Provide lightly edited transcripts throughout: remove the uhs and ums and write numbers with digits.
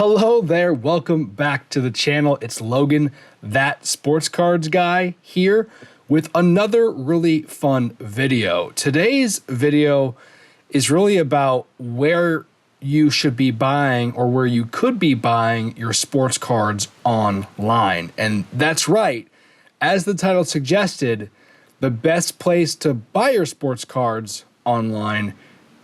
Hello there, welcome back to the channel. It's Logan, that sports cards guy, here with another really fun video. Today's video is really about where you should be buying or where you could be buying your sports cards online. And that's right, as the title suggested, the best place to buy your sports cards online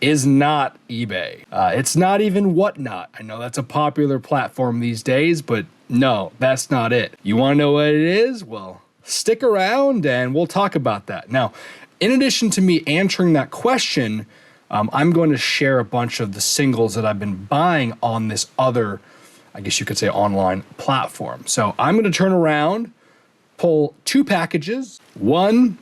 is not eBay. It's not even Whatnot. I know that's a popular platform these days, but no, that's not it. You wanna know what it is? Well, stick around and we'll talk about that. Now, in addition to me answering that question, I'm going to share a bunch of the singles that I've been buying on this other, I guess you could say, online platform. So I'm gonna turn around, pull two packages, one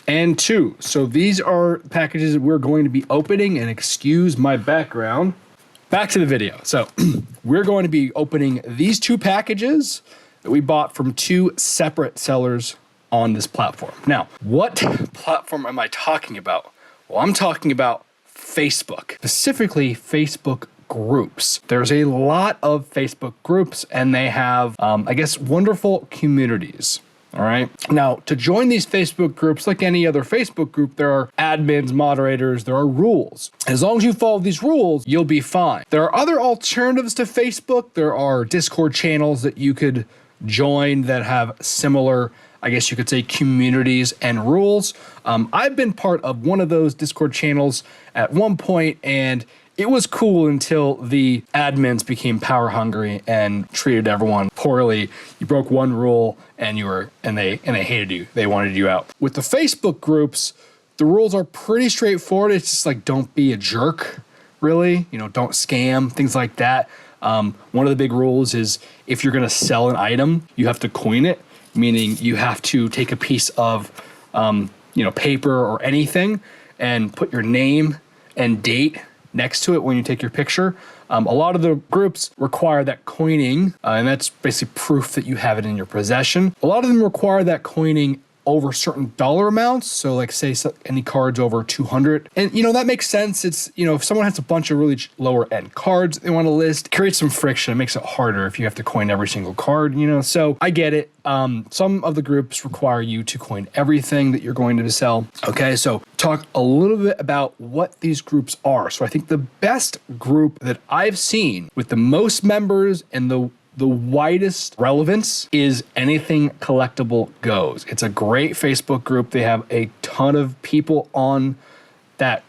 and two. So these are packages that we're going to be opening, and excuse my background. Back to the video. So we're going to be opening these two packages that we bought from two separate sellers on this platform. Now, what platform am I talking about? Well, I'm talking about Facebook, specifically Facebook groups. There's a lot of Facebook groups and they have, I guess, wonderful communities. All right. Now, to join these Facebook groups, like any other Facebook group, there are admins, moderators, there are rules. As long as you follow these rules, you'll be fine. There are other alternatives to Facebook. There are Discord channels that you could join that have similar, I guess you could say, communities and rules. I've been part of one of those Discord channels at one point, and it was cool until the admins became power hungry and treated everyone poorly. You broke one rule and they hated you. They wanted you out. With the Facebook groups, the rules are pretty straightforward. It's just like, don't be a jerk, really. You know, don't scam, things like that. One of the big rules is if you're gonna sell an item, you have to coin it, meaning you have to take a piece of paper or anything and put your name and date next to it when you take your picture. A lot of the groups require that coining, and that's basically proof that you have it in your possession. A lot of them require that coining over certain dollar amounts. So like say any cards over 200. And that makes sense. It's, if someone has a bunch of really lower end cards they want to list, it creates some friction. It makes it harder if you have to coin every single card, so I get it. Some of the groups require you to coin everything that you're going to sell. Okay, so talk a little bit about what these groups are. So I think the best group that I've seen with the most members and the widest relevance is Anything Collectible Goes. It's a great Facebook group. They have a ton of people on that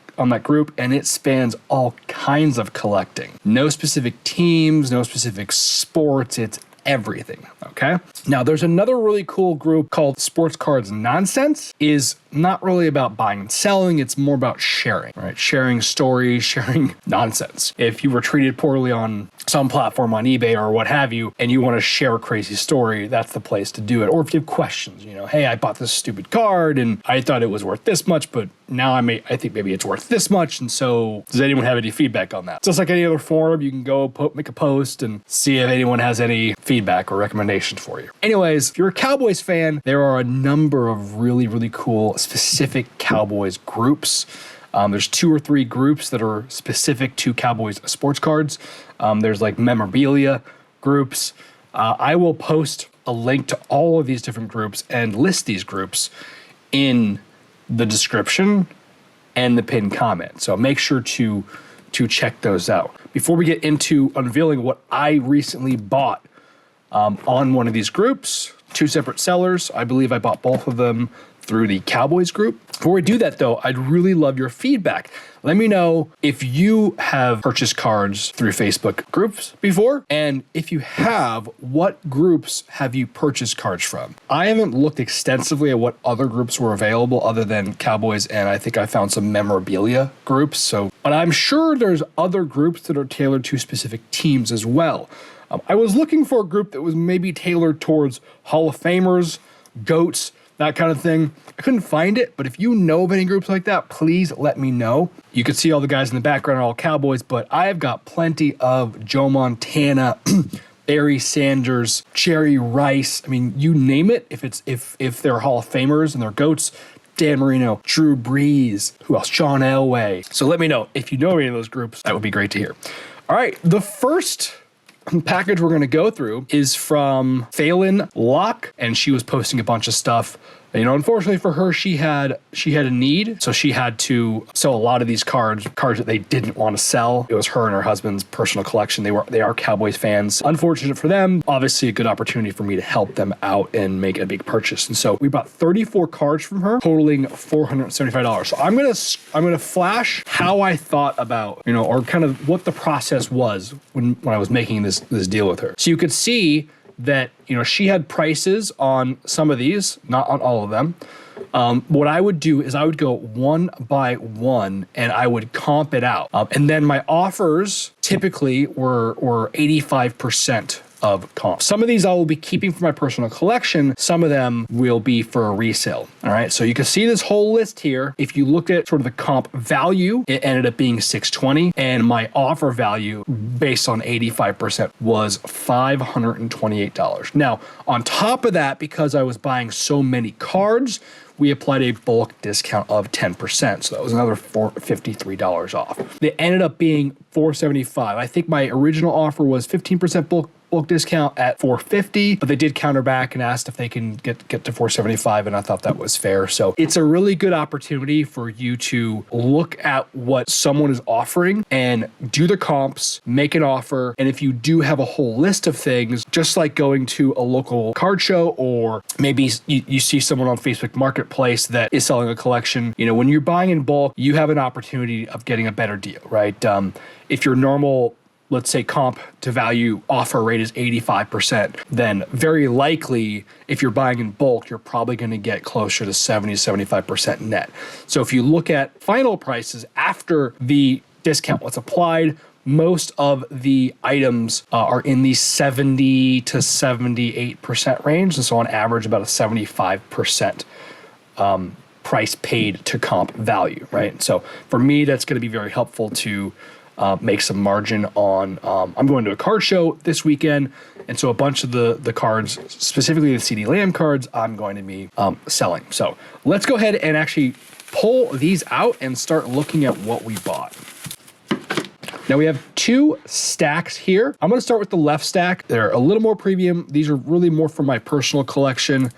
group, and it spans all kinds of collecting. No specific teams, no specific sports. It's everything, okay? Now, there's another really cool group called Sports Cards Nonsense. Is not really about buying and selling, it's more about sharing, right? Sharing stories, sharing nonsense. If you were treated poorly on some platform on eBay or what have you, and you want to share a crazy story, that's the place to do it. Or if you have questions, hey, I bought this stupid card and I thought it was worth this much, but now I think maybe it's worth this much. And so does anyone have any feedback on that? Just like any other forum, you can go make a post and see if anyone has any feedback or recommendations for you. Anyways, if you're a Cowboys fan, there are a number of really, really cool specific Cowboys groups. There's 2 or 3 groups that are specific to Cowboys sports cards. There's like memorabilia groups. I will post a link to all of these different groups and list these groups in the description and the pinned comment. So make sure to check those out. Before we get into unveiling what I recently bought on one of these groups, 2 separate sellers, I believe I bought both of them through the Cowboys group. Before we do that though, I'd really love your feedback. Let me know if you have purchased cards through Facebook groups before, and if you have, what groups have you purchased cards from? I haven't looked extensively at what other groups were available other than Cowboys, and I think I found some memorabilia groups. But I'm sure there's other groups that are tailored to specific teams as well. I was looking for a group that was maybe tailored towards Hall of Famers, GOATs, that kind of thing. I couldn't find it, but if you know of any groups like that, please let me know. You can see all the guys in the background are all Cowboys, but I've got plenty of Joe Montana, Barry Sanders, Jerry Rice. I mean, you name it. If they're Hall of Famers and they're GOATs, Dan Marino, Drew Brees, who else? Sean Elway. So let me know if you know any of those groups. That would be great to hear. All right, the first package we're going to go through is from Phelan Locke, and she was posting a bunch of stuff. You know, unfortunately for her, she had a need, so she had to sell a lot of these cards that they didn't want to sell. It was her and her husband's personal collection. They are Cowboys fans. Unfortunate for them. Obviously, a good opportunity for me to help them out and make a big purchase. And so we bought 34 cards from her, totaling $475. So I'm gonna flash how I thought about, you know, or kind of what the process was when I was making this deal with her. So you could see that, you know, she had prices on some of these, not on all of them. What I would do is I would go one by one and I would comp it out. And then my offers typically were 85% of comp. Some of these I will be keeping for my personal collection. Some of them will be for a resale. All right. So you can see this whole list here. If you looked at sort of the comp value, it ended up being $620, and my offer value based on 85% was $528. Now, on top of that, because I was buying so many cards, we applied a bulk discount of 10%. So that was another $53 off. They ended up being $475. I think my original offer was 15% bulk discount at $450, but they did counter back and asked if they can get to $475, and I thought that was fair. So it's a really good opportunity for you to look at what someone is offering and do the comps, make an offer. And if you do have a whole list of things, just like going to a local card show, or maybe you see someone on Facebook Marketplace that is selling a collection, you know, when you're buying in bulk, you have an opportunity of getting a better deal, right? If your normal, let's say, comp to value offer rate is 85%, then very likely if you're buying in bulk, you're probably going to get closer to 70 to 75% net. So if you look at final prices after the discount was applied, most of the items are in the 70 to 78% range. And so on average, about a 75% price paid to comp value, right? So for me, that's going to be very helpful to make some margin on. I'm going to a card show this weekend, and so a bunch of the cards, specifically the CD Lamb cards, I'm going to be selling. So let's go ahead and actually pull these out and start looking at what we bought. Now we have two stacks here. I'm going to start with the left stack. They're a little more premium. These are really more for my personal collection.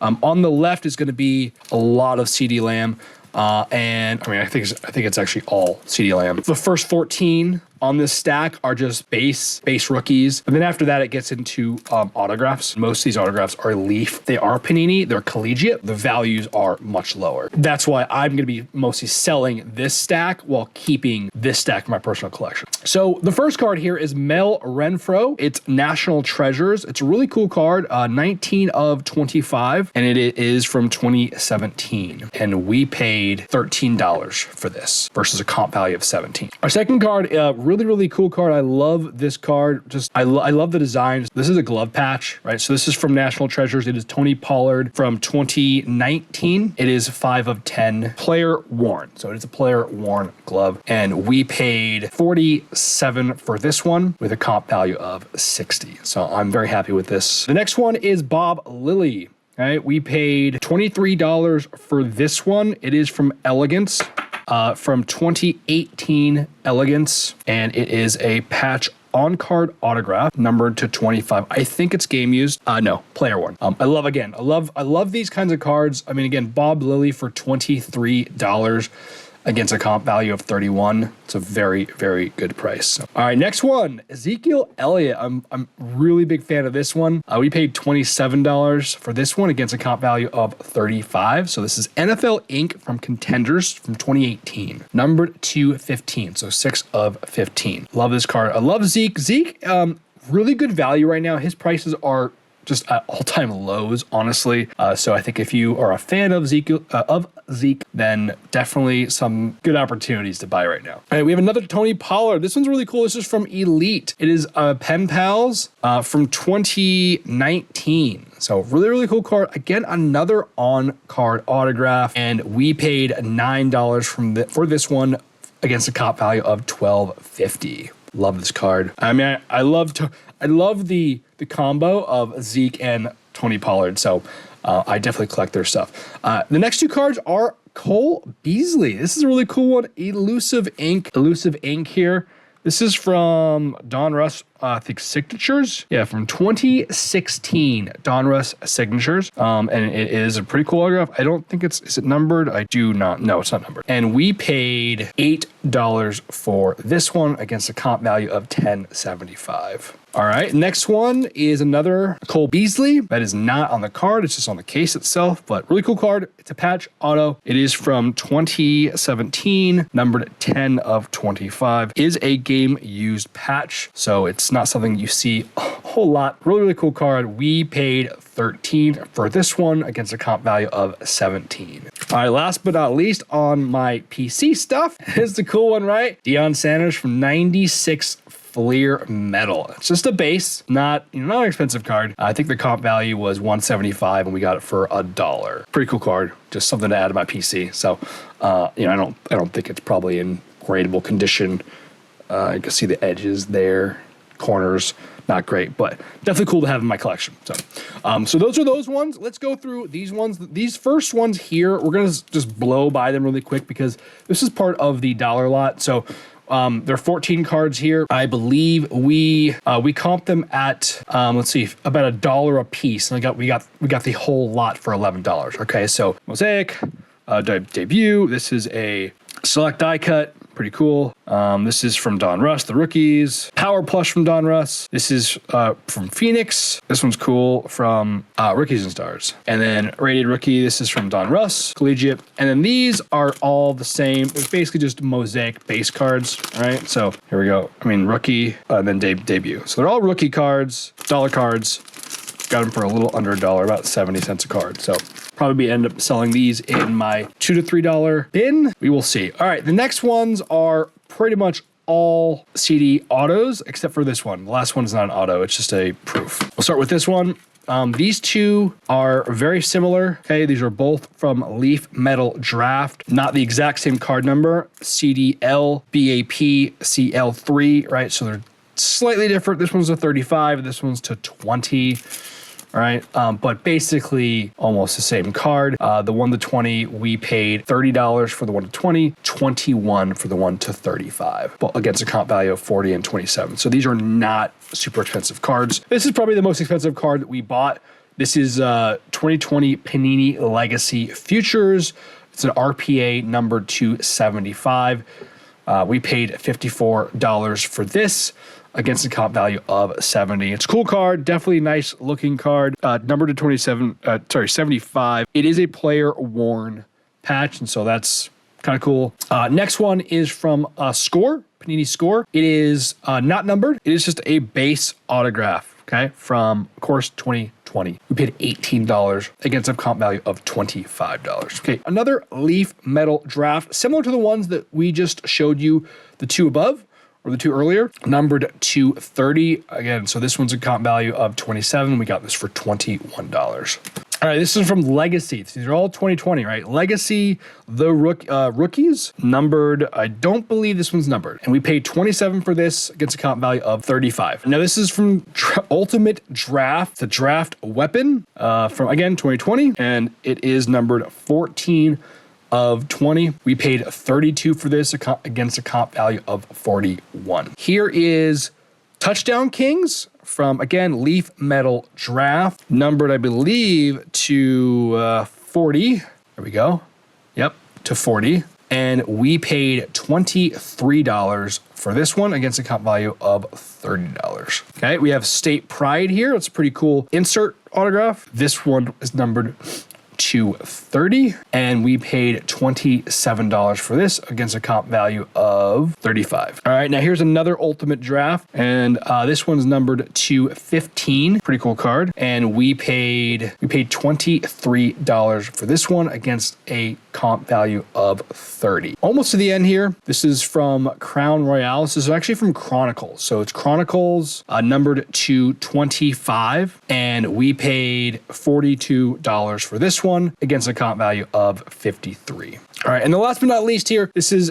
On the left is going to be a lot of CD Lamb. And I mean, I think it's actually all CD Lamb. The first 14 on this stack are just base rookies. And then after that, it gets into autographs. Most of these autographs are Leaf. They are Panini. They're collegiate. The values are much lower. That's why I'm going to be mostly selling this stack while keeping this stack in my personal collection. So the first card here is Mel Renfro. It's National Treasures. It's a really cool card, 19 of 25, and it is from 2017. And we paid $13 for this versus a comp value of 17. Our second card, really cool card. I love this card. I love the designs. This is a glove patch, right? So this is from National Treasures. It is Tony Pollard from 2019. It is 5 of 10 player worn. So it is a player worn glove. And we paid $47 for this one with a comp value of 60. So I'm very happy with this. The next one is Bob Lilly. All right, we paid $23 for this one. It is from Elegance. From 2018 Elegance, and it is a patch on-card autograph numbered to 25. I think it's game used. No, player worn. I love these kinds of cards. I mean, again, Bob Lilly for $23 against a comp value of 31. It's a very good price. So, all right, next one, Ezekiel Elliott. I'm really big fan of this one. We paid $27 for this one against a comp value of 35. So this is NFL Inc. from Contenders from 2018, numbered to 15. So 6 of 15. Love this card. I love Zeke. Zeke, really good value right now. His prices are just at all-time lows, honestly. So I think if you are a fan of Zeke, then definitely some good opportunities to buy right now. All right, we have another Tony Pollard. This one's really cool. This is from Elite. It is Pen Pals from 2019. So really cool card. Again, another on-card autograph, and we paid $9 for this one against a comp value of $12.50. Love this card. I mean, I love the combo of Zeke and Tony Pollard. So I definitely collect their stuff. The next two cards are Cole Beasley. This is a really cool one. Elusive Ink here. This is from Donruss, I think Signatures. Yeah, from 2016, Donruss Signatures. And it is a pretty cool autograph. I don't think is it numbered? I do not. No, it's not numbered. And we paid $8 for this one against a comp value of $10.75. All right, next one is another Cole Beasley. That is not on the card. It's just on the case itself, but really cool card. It's a patch auto. It is from 2017, numbered 10 of 25. Is a game used patch, so it's not something you see a whole lot. Really, really cool card. We paid 13 for this one against a comp value of 17. All right, last but not least on my PC stuff is the cool one, right? Deion Sanders from 96 Fleer Metal. It's just a base, not an expensive card. I think the comp value was $175 and we got it for $1. Pretty cool card. Just something to add to my PC. So, I don't think it's probably in gradable condition. You can see the edges there, corners, not great, but definitely cool to have in my collection. So those are those ones. Let's go through these ones. These first ones here, we're gonna just blow by them really quick because this is part of the dollar lot. So there are 14 cards here. I believe we comped them at let's see, about $1 a piece, and we got the whole lot for $11. Okay, so Mosaic, debut. This is a select die cut. Pretty cool. This is from Donruss, the rookies. Power Plush from Donruss. This is from Phoenix. This one's cool from Rookies and Stars. And then Rated Rookie, this is from Donruss, Collegiate. And then these are all the same. It's basically just Mosaic base cards, right? So here we go. I mean, rookie, and then debut. So they're all rookie cards, dollar cards. Got them for a little under $1, about 70 cents a card. So probably end up selling these in my $2 to $3 bin. We will see. All right, the next ones are pretty much all CD autos, except for this one. The last one is not an auto, it's just a proof. We'll start with this one. These two are very similar. Okay, these are both from Leaf Metal Draft. Not the exact same card number. CDL, BAP, CL3, right? So they're slightly different. This one's a 35, this one's to 20. All right, but basically almost the same card. The 1 to 20, we paid $30 for the 1 to 20, 21 for the 1 to 35, but against a comp value of 40 and 27. So these are not super expensive cards. This is probably the most expensive card that we bought. This is 2020 Panini Legacy Futures. It's an RPA number 275. We paid $54 for this against a comp value of 70. It's a cool card, definitely a nice looking card. Number to 75. It is a player worn patch, and so that's kind of cool. Next one is from Score, Panini Score. It is not numbered. It is just a base autograph, okay, from, of course, 2020. We paid $18 against a comp value of $25. Okay, another Leaf Metal Draft, similar to the ones that we just showed you, the two above, or the two earlier, numbered to 30. Again, so this one's a comp value of 27. We got this for $21. All right, this is from Legacy. These are all 2020, right? Legacy, the rookies, numbered. I don't believe this one's numbered. And we paid 27 for this against a comp value of 35. Now, this is from Ultimate Draft, the draft weapon from, again, 2020. And it is numbered 14 of 20. We paid 32 for this against a comp value of 41. Here is Touchdown Kings from, again, Leaf Metal Draft, numbered, I believe, to 40. There we go. Yep, to 40. And we paid $23 for this one against a comp value of $30. Okay, we have State Pride here. It's a pretty cool insert autograph. This one is numbered to 30, and we paid $27 for this against a comp value of 35. All right, now here's another Ultimate Draft, and this one's numbered to 15. Pretty cool card, and we paid $23 for this one against a comp value of 30. Almost to the end here. This is from Crown Royale. This is actually from Chronicles. So it's Chronicles, numbered to 25, and we paid $42 for this one against a comp value of 53. All right, and the last but not least here, this is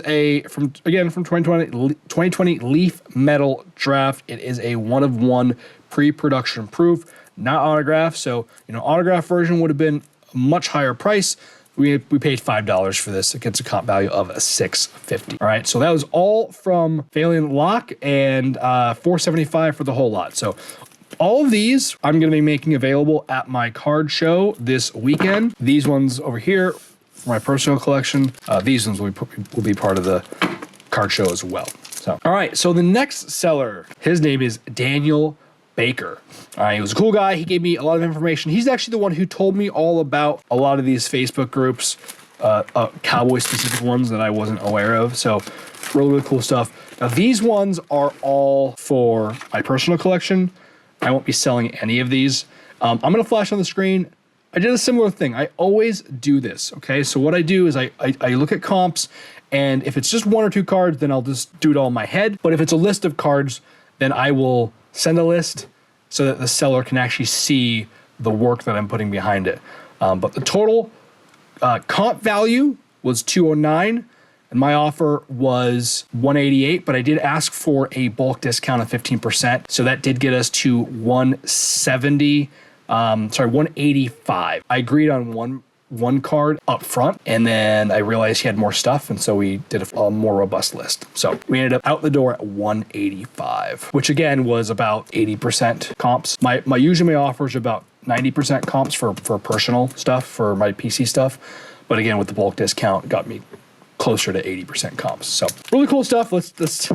from 2020 Leaf Metal Draft. It is a 1-of-1 pre-production proof, not autograph. So, autograph version would have been a much higher price. We paid $5 for this. It gets a comp value of $6.50. All right, so that was all from Valiant Lock and $4.75 for the whole lot. So all of these I'm going to be making available at my card show this weekend. These ones over here for my personal collection. These ones will be part of the card show as well. So, all right, so the next seller, his name is Daniel Baker. He was a cool guy. He gave me a lot of information. He's actually the one who told me all about a lot of these Facebook groups, cowboy specific ones that I wasn't aware of. So really, really cool stuff. Now these ones are all for my personal collection. I won't be selling any of these. I'm going to flash on the screen. I did a similar thing. I always do this. Okay. So what I do is I look at comps, and if it's just one or two cards, then I'll just do it all in my head. But if it's a list of cards, then I will send a list so that the seller can actually see the work that I'm putting behind it. But the total comp value was $209, and my offer was $188, but I did ask for a bulk discount of 15%. So that did get us to $185. I agreed on one card up front, and then I realized he had more stuff, and so we did a more robust list. So we ended up out the door at 185, which again was about 80% comps. Usually my offers are about 90% comps for personal stuff, for my PC stuff, but again with the bulk discount it got me closer to 80% comps. So really cool stuff. Let's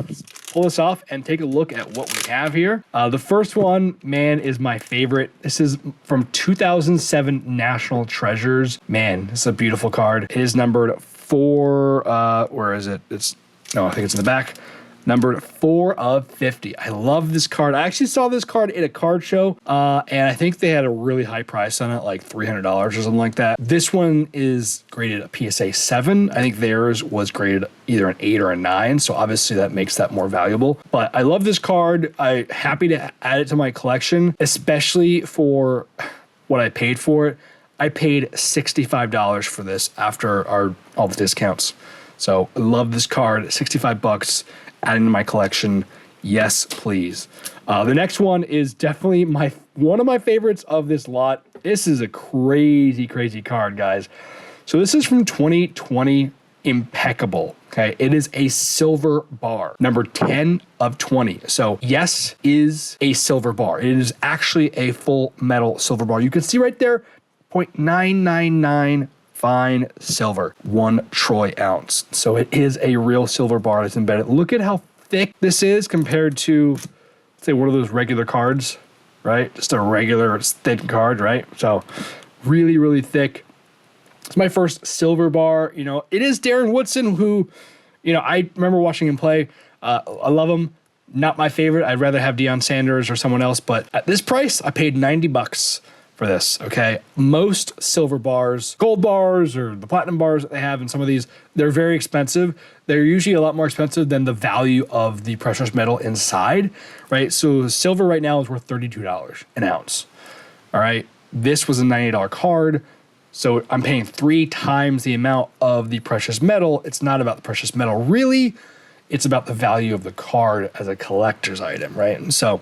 pull this off and take a look at what we have here. The first one, man, is my favorite. This is from 2007 National Treasures. Man, this is a beautiful card. It is numbered 4, where is it? I think it's in the back. Numbered 4 of 50. I love this card. I actually saw this card at a card show, and I think they had a really high price on it, like $300 or something like that. This one is graded a PSA 7. I think theirs was graded either an 8 or a 9, so obviously that makes that more valuable. But I love this card. I'm happy to add it to my collection, especially for what I paid for it. I paid $65 for this after all the discounts. So I love this card, $65. Adding to my collection, yes, please. The next one is definitely one of my favorites of this lot. This is a crazy, crazy card, guys. So this is from 2020, impeccable. Okay, it is a silver bar, number 10 of 20. So yes, is a silver bar. It is actually a full metal silver bar. You can see right there, 0.999. Fine silver, 1 troy ounce. So it is a real silver bar that's embedded. Look at how thick this is compared to, say, one of those regular cards, right? Just a regular thin card, right? So really, really thick. It's my first silver bar. You know, it is Darren Woodson, who, you know, I remember watching him play. I love him. Not my favorite. I'd rather have Deion Sanders or someone else. But at this price, I paid $90 for this, okay? Most silver bars, gold bars, or the platinum bars that they have in some of these, they're very expensive. They're usually a lot more expensive than the value of the precious metal inside, right? So silver right now is worth $32 an ounce, all right? This was a $98 card, so I'm paying 3 times the amount of the precious metal. It's not about the precious metal, really. It's about the value of the card as a collector's item, right? And so,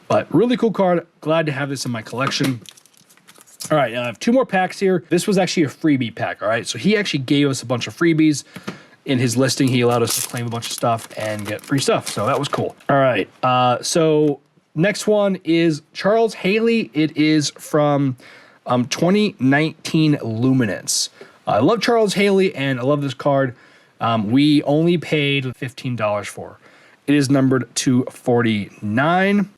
but really cool card. Glad to have this in my collection. All right, now I have 2 more packs here. This was actually a freebie pack, all right? So he actually gave us a bunch of freebies. In his listing, he allowed us to claim a bunch of stuff and get free stuff, so that was cool. All right, so next one is Charles Haley. It is from 2019 Luminance. I love Charles Haley, and I love this card. We only paid $15 for. It is numbered 249.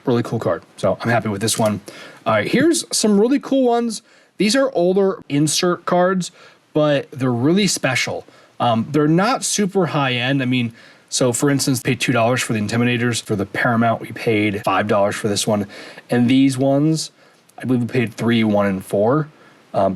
Really cool card. So I'm happy with this one. All right, here's some really cool ones. These are older insert cards, but they're really special. They're not super high end. I mean, so for instance, paid $2 for the Intimidators. For the Paramount, we paid $5 for this one. And these ones, I believe we paid 3, 1, and 4.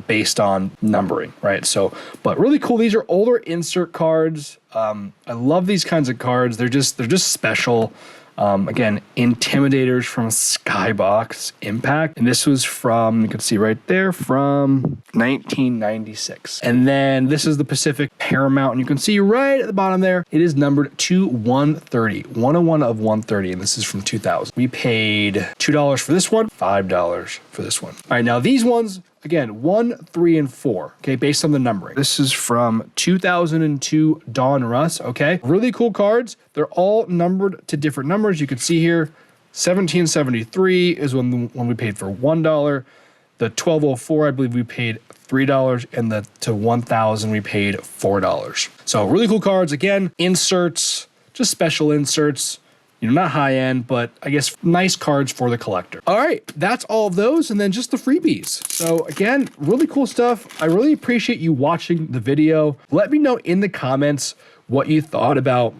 Based on numbering, right? So, but really cool. These are older insert cards. I love these kinds of cards. They're just special. Again, Intimidators from Skybox Impact. And this was from, you can see right there, from 1996. And then this is the Pacific Paramount. And you can see right at the bottom there, it is numbered to 130, 101 of 130. And this is from 2000. We paid $2 for this one, $5 for this one. All right, now these ones Again, 1, 3, and 4, okay, based on the numbering. This is from 2002 Dawn Russ, okay? Really cool cards. They're all numbered to different numbers. You can see here, 1773 is when we paid for $1. The 1204, I believe we paid $3, and the to 1000 we paid $4. So really cool cards. Again, inserts, just special inserts. You know, not high end, but I guess nice cards for the collector. All right, that's all of those, and then just the freebies. So again, really cool stuff. I really appreciate you watching the video. Let me know in the comments what you thought about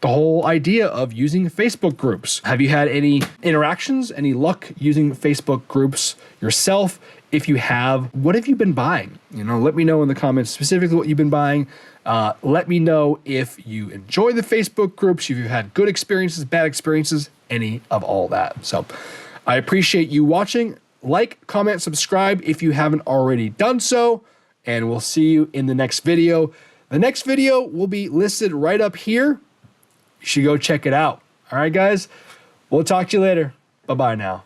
the whole idea of using Facebook groups. Have you had any interactions, any luck using Facebook groups yourself? If you have, what have you been buying? You know, let me know in the comments specifically what you've been buying. Let me know if you enjoy the Facebook groups, if you've had good experiences, bad experiences, any of all that. So I appreciate you watching. Like, comment, subscribe if you haven't already done so, and we'll see you in the next video. The next video will be listed right up here. You should go check it out. All right, guys, we'll talk to you later. Bye-bye now.